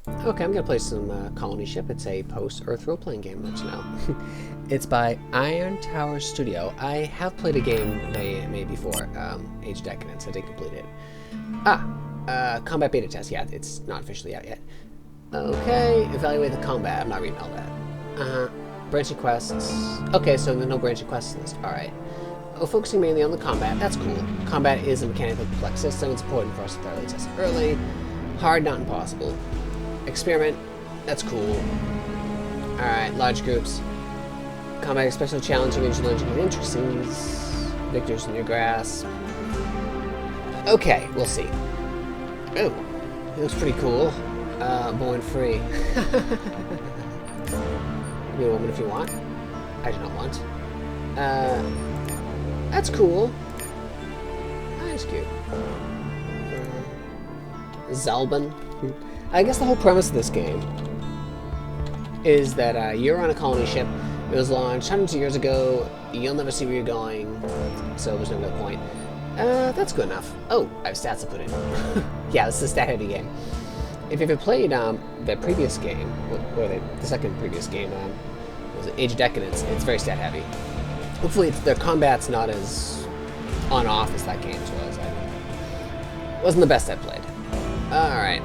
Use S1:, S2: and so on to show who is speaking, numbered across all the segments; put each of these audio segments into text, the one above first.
S1: Okay, I'm gonna play some Colony Ship. It's a post-Earth role-playing game, let you know. It's by Iron Tower Studio. I have played a game they made before, Age of Decadence. I did complete it. Combat beta test. Yeah, it's not officially out yet. Okay, evaluate the combat. I'm not reading all that. Branching quests. Okay, so there's no branching quests list. Alright. Focusing mainly on the combat. That's cool. Combat is a mechanically complex system. It's important for us to thoroughly test it early. Hard, not impossible. Experiment. That's cool. Alright, large groups. Combat especially challenging and challenging and interesting. Victors in your grasp. Okay, we'll see. Oh, he looks pretty cool. Born free. Be a woman if you want. I do not want. That's cool. That's cute. Zalban. I guess the whole premise of this game is that you're on a colony ship. It was launched hundreds of years ago. You'll never see where you're going, so there's no real point. That's good enough. Oh, I have stats to put in. Yeah, this is a stat-heavy game. If you've ever played the previous game, or the second previous game, was it Age of Decadence? It's very stat-heavy. Hopefully, their combat's not as on-off as that game's was. It wasn't the best I played. Alright.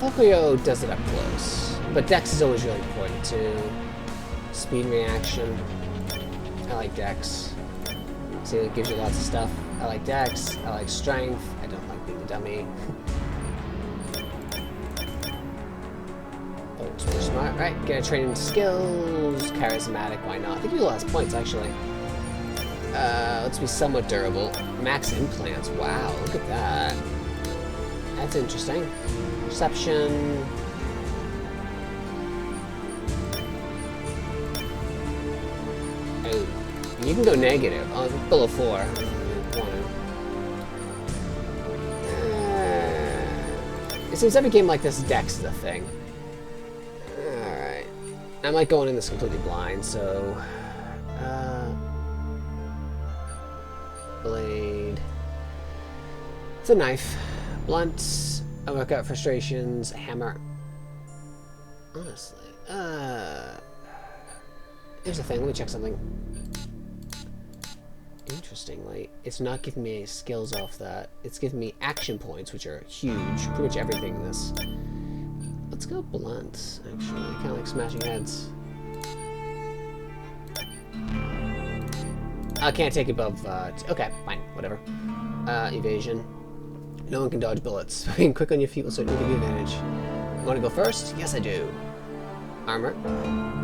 S1: Valkyrio does it up close, but Dex is always really important too. Speed reaction. I like Dex. See, it gives you lots of stuff. I like Dex. I like Strength. I don't like being a dummy. Oh, it's pretty smart. Right, get a training skills. Charismatic, why not? I think you lost points actually. Let's be somewhat durable. Max implants. Wow, look at that. That's interesting. Perception. Oh, you can go negative. Oh, below 4. It seems every game like this, Dex is a thing. Alright. I might go in this completely blind, so... blade. It's a knife. Blunt. I work out frustrations. Hammer. Honestly. Here's the thing. Let me check something. Interestingly, it's not giving me any skills off that. It's giving me action points, which are huge. Pretty much everything in this. Let's go blunt, actually. Kind of like smashing heads. I can't take above, okay, fine, whatever. Evasion. No one can dodge bullets. Being quick on your feet will certainly give you advantage. Want to go first? Yes, I do. Armor.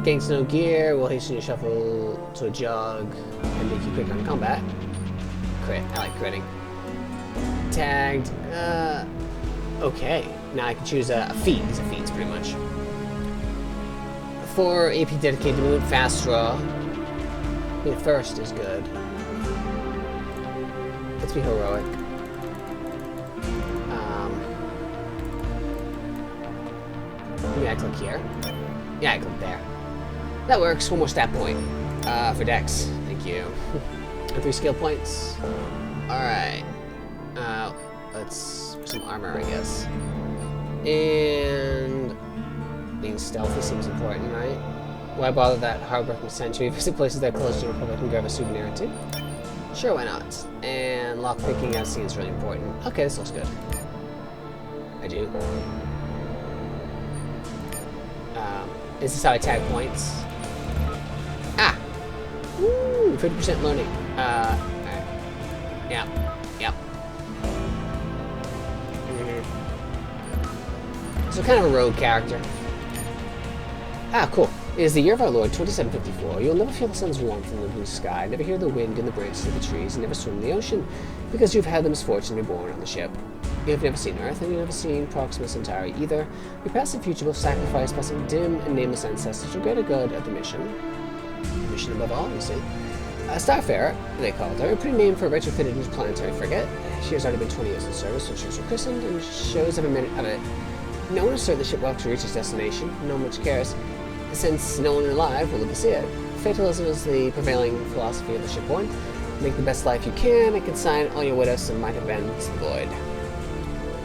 S1: Gains no gear will hasten your shuffle to a jog and make you quicker in combat. Crit. I like critting. Tagged. Okay. Now I can choose a feat. These are feats, pretty much. 4 AP dedicated to movement. Fast draw. Being first is good. Let's be heroic. Maybe I click here. Yeah, I click there. That works. One more stat point for Dex. Thank you. And 3 skill points. Alright. Let's some armor, I guess. And being stealthy seems important, right? Why bother that hard-working century? Visit places that are close to the Republic and grab a souvenir or two? Sure, why not? And lockpicking, I've seen, is really important. Okay, this looks good. I do. Is this how I tag points? Ah! Woo! 50% learning. Alright. Yep. Yep. So kind of a rogue character. Ah, cool. It is the year of our Lord, 2754. You'll never feel the sun's warmth in the blue sky, never hear the wind in the branches of the trees, and never swim in the ocean, because you've had the misfortune to be born on the ship. You have never seen Earth, and you've never seen Proxima Centauri either. Your past and future will sacrifice by some dim and nameless ancestors for greater good of the mission. The mission above all, you see. Starfarer, they called her, a pretty name for a retrofitted interplanetary frigate. She has already been 20 years in service when she was rechristened, and shows every minute of it. No one is certain the ship will actually reach its destination. No one much cares, since no one alive will live to see it. Fatalism is the prevailing philosophy of the shipborne. Make the best life you can, and consign all your what ifs and might have been to the void.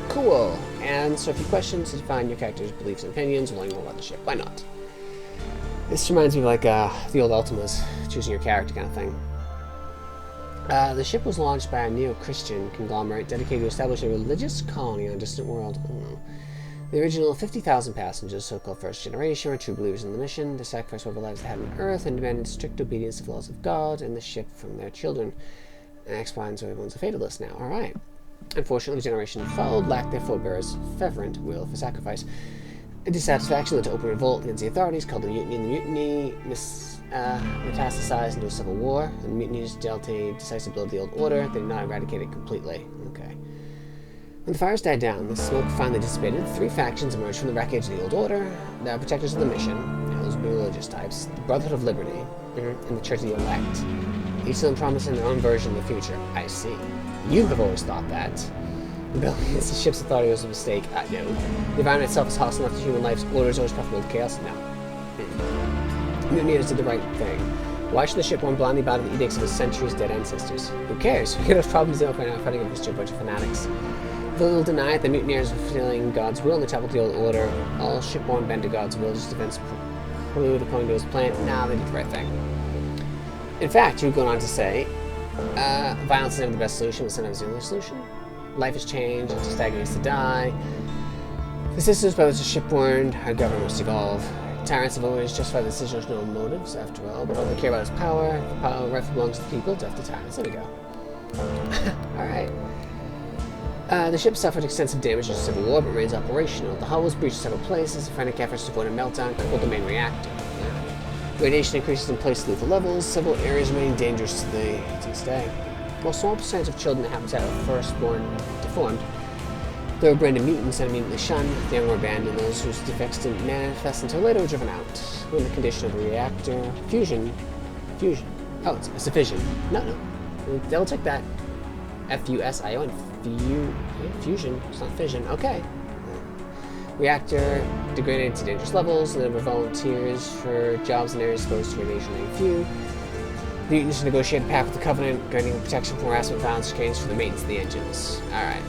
S1: Cool. answer a few questions to define your character's beliefs and opinions, learning more about the ship. Why not? This reminds me of like the old Ultimas, choosing your character kind of thing. The ship was launched by a neo-Christian conglomerate dedicated to establish a religious colony on a distant world. The original 50,000 passengers, so-called first generation, were true believers in the mission. They sacrificed whatever lives they had on Earth and demanded strict obedience to the laws of God and the ship from their children. And that explains why everyone's a fatalist now. Alright. Unfortunately, the generation that followed lacked their forebears' fervent will for sacrifice. A dissatisfaction led to open revolt against the authorities, called the Mutiny. The mutiny metastasized into a civil war. The mutineers dealt a decisive blow to the old order. They did not eradicate it completely. Okay. When the fires died down, the smoke finally dissipated. Three factions emerged from the wreckage of the old order: the protectors of the mission, those religious types, the Brotherhood of Liberty, and the Church of the Elect. Each of them promising their own version of the future. I see. You have always thought that. Rebelling against the ship's authority was a mistake. No. The environment itself is hostile enough to human life. Order is always preferable to chaos. No. Mutineers did the right thing. Why should the ship run blindly by the edicts of its centuries-dead ancestors? Who cares? We could have problems dealing with right now fighting against a bunch of fanatics. Though they'll deny it, the mutineers are fulfilling God's will and they toppled the old order. All shipborne bend to God's will, just events preclude according to his plan. Nah, they did the right thing. In fact, you're going on to say, violence is never the best solution, but sometimes the only solution. Life has changed, it's stagnates to die. The sisters, brothers are shipborne, our government must evolve. Tyrants have always justified the decision with no motives, after all, but all they care about is power. The power rightfully belongs to the people, death to tyrants. There we go. Alright. The ship suffered extensive damage in the Civil War, but remains operational. The hull was breached in several places. Frantic efforts to avoid a meltdown crippled the main reactor. Radiation increases in place to lethal levels. Several areas remain dangerous to this day. While a small percentage of children in the habitat are firstborn deformed, they were branded mutants and immediately shunned. The young were abandoned. Those whose defects didn't manifest until later were driven out. When the condition of a reactor fusion. Oh, it's a fission. No. Double check that. F-U-S-I-O-N. Fusion. It's not fission. Okay. Reactor degraded to dangerous levels. The number of volunteers for jobs in areas exposed to radiation remained few. The mutants negotiated a pact with the Covenant, granting protection from harassment, violence, chicanes for the maintenance of the engines. Alright.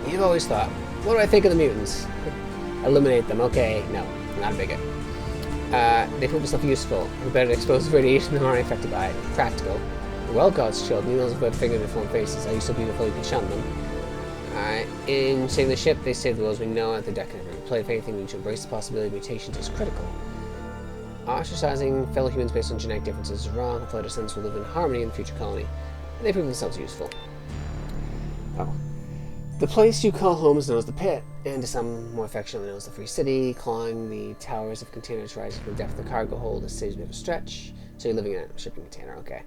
S1: You've always thought, what do I think of the mutants? Eliminate them. Okay, no, not a bigot. They prove themselves useful. We're better to expose radiation than aren't affected by it. Practical. Well, God's children, even those with figure deformed faces, are you so beautiful you can shun them? Alright, in saving the ship, they saved the world as we know it. The deck can never be played. If anything, we need to embrace the possibility of mutations is critical. Ostracizing fellow humans based on genetic differences is wrong. Fellow descendants will live in harmony in the future colony. And they prove themselves useful. Oh. The place you call home is known as the Pit, and to some more affectionately known as the Free City. Clawing the towers of containers rising from the depth of the cargo hold is saves a bit of a stretch. So you're living in a shipping container, okay.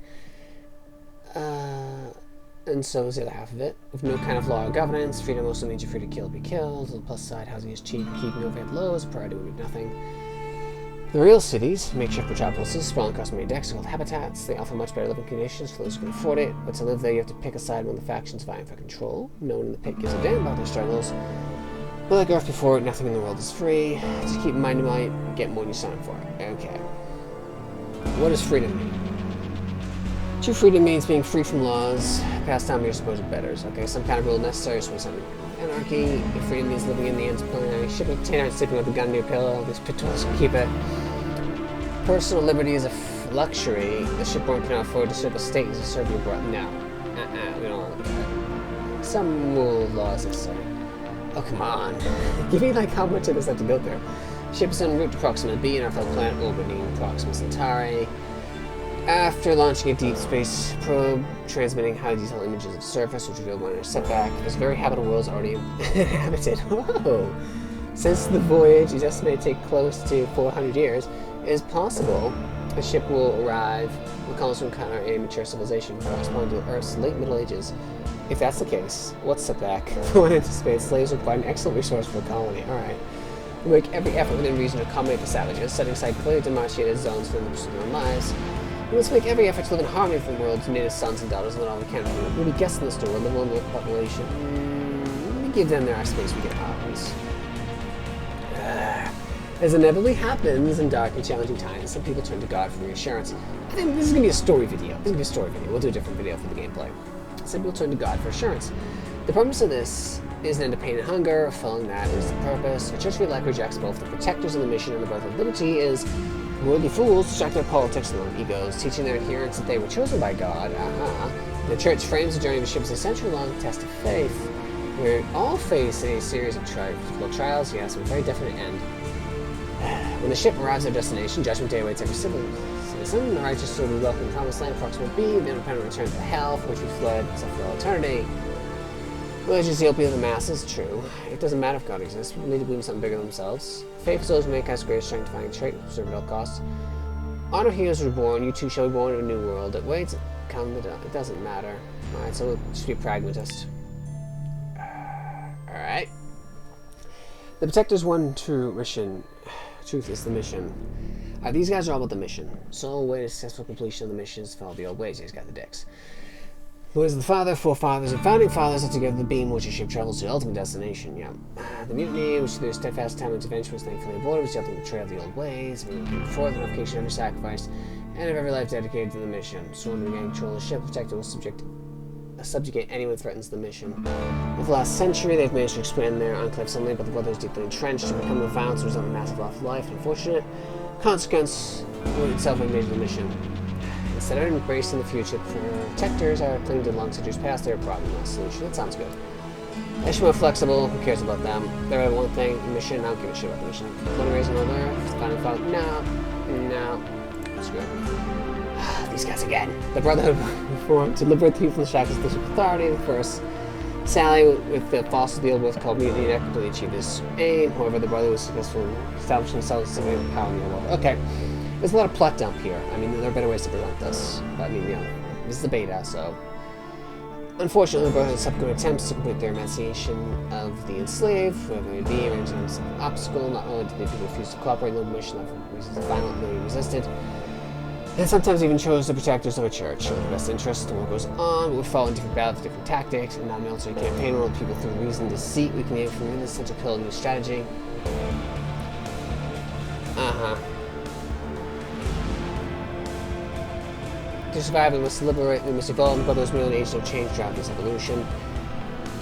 S1: And so is the other half of it. With no kind of law or governance, freedom also means you're free to kill or be killed. On the plus side, housing is cheap, keeping overhead low is priority would be nothing. The real cities, makeshift metropolises, sprawling across many decks, are called habitats. They offer much better living conditions for those who can afford it, but to live there you have to pick a side when the factions vying for control. No one in the pit gives a damn about their struggles. But like Earth before it, nothing in the world is free. Just keep in mind you might get more than you sign for. Okay. What does freedom mean? True freedom means being free from laws, passed down by your supposed betters. Okay, some kind of rule necessary, so some anarchy. If freedom means living in the ends of a shipping container and sleeping with a gun to your pillow, these pitfalls can keep it. Personal liberty is a luxury. The shipborne cannot afford to serve a state as a serve your brother. No. We don't want to look at that. Some rule of law is necessary. Oh, come on. Give me, like, how much of this I have to go through. Ship is en route to Proxima B, an our planet orbiting Proxima Centauri. After launching a deep space probe, transmitting highly detailed images of the surface, which revealed minor setback, this very habitable world is already inhabited. Whoa! Since the voyage is estimated to take close to 400 years, it is possible a ship will arrive and cause to encounter a mature civilization corresponding to Earth's late Middle Ages. If that's the case, what's setback? For unanticipated slaves will provide an excellent resource for the colony. Alright. We make every effort within reason to accommodate the savages, setting aside clearly demarcated zones for them to pursue their own lives. We must make every effort to live in harmony with the world's native sons and daughters and let all we can do. We'll be guests in this door, live alone with the population. We give them their space, we get ours. As inevitably happens in dark and challenging times, some people turn to God for reassurance. I think this is going to be a story video. We'll do a different video for the gameplay. Some people turn to God for assurance. The purpose of this Isn't into pain and hunger, following that is the purpose. A church we like rejects both the protectors of the mission and the birth of liberty is worldly fools distract their politics and their own egos, teaching their adherents that they were chosen by God. The church frames the journey of the ship as a century-long test of faith. We all face a series of trials, yes, with a very definite end. When the ship arrives at their destination, Judgment Day awaits every citizen. The righteous will be welcome in the promised land, proximate B, the independent return to hell, from which we fled, except for all eternity. Religious the opium of the masses, true. It doesn't matter if God exists, people need to believe in something bigger than themselves. Faith is always mankind's greatest strength, defining trait, preserve at all costs. Honor heroes reborn, you too shall be born in a new world. It waits, come the dawn. It doesn't matter. Alright, so we'll just be a pragmatist. Alright. The Protector's one true mission. Truth is the mission. These guys are all about the mission. Sole way to successful completion of the mission is to follow the old ways. These guys the dicks. Who is the father, forefathers, and founding fathers are together the beam which the ship travels to the ultimate destination. Yeah. The mutiny, which through their steadfast time and intervention was thankfully aborted, was the ultimate betrayal of the old ways. We looking forth the notification of every sacrifice and of every life dedicated to the mission. Sworn to regain control of the ship, the Protector will subjugate anyone who threatens the mission. Over the last century, they've managed to expand their enclave suddenly, but the brotherhood is deeply entrenched to become the violence to result in a massive loss of life. Unfortunate consequence would itself engage the mission. Instead of embracing the future, protectors are clinging to long centuries past their problem, not solution. That sounds good. They should be more flexible. Who cares about them? They're one thing. The mission. I don't give a shit about the mission. Want to raise an older? Finding fault? No. Screw it. These guys again. The Brotherhood formed to liberate the people from the shackles of the authority. The first sally with the fossil deal with called mutiny that completely achieved this aim. However, the Brotherhood was successful in establishing themselves as civilian power in the world. Okay. There's a lot of plot dump here. I mean, there are better ways to present this. But, I mean, you know, this is the beta, so... Unfortunately, the Brotherhood's subsequent attempts to complete their emancipation of the enslaved, whoever it may be, arranging an obstacle. Not only did they refuse to cooperate in the mission, but for reasons violently resisted, and sometimes even chose the protectors of a church. In the best interest, the war goes on, but we fall in different battles with different tactics. In non-military campaign world, people through reason, deceit, we can aim from an essential pill new strategy. To survive, we must liberate, we must evolve, and Brotherhood's merely an agent of change throughout this evolution.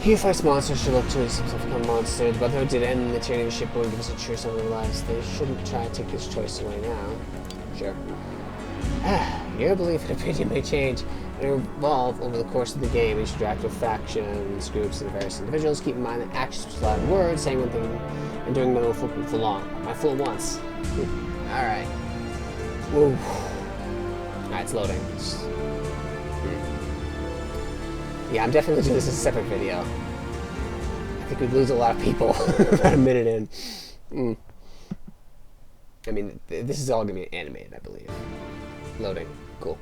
S1: He who fights monsters should look to himself to become a monster. The Brotherhood did end the tyranny of the shipboard and give us a choice of their lives. They shouldn't try to take this choice away now. Sure. Your belief and opinion may change and evolve over the course of the game as you interact with factions, groups, and various individuals. Keep in mind that actions are loud words, saying one thing and doing another will fool long. I fool once. Alright. Woo. Alright, it's loading. Yeah, I'm definitely doing this as a separate video. I think we'd lose a lot of people about a minute in. I mean, this is all going to be animated, I believe. Loading. Cool.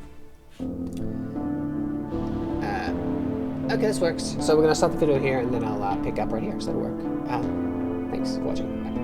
S1: Okay, this works. So we're going to stop the video here, and then I'll pick up right here. So that'll work. Thanks for watching. Bye.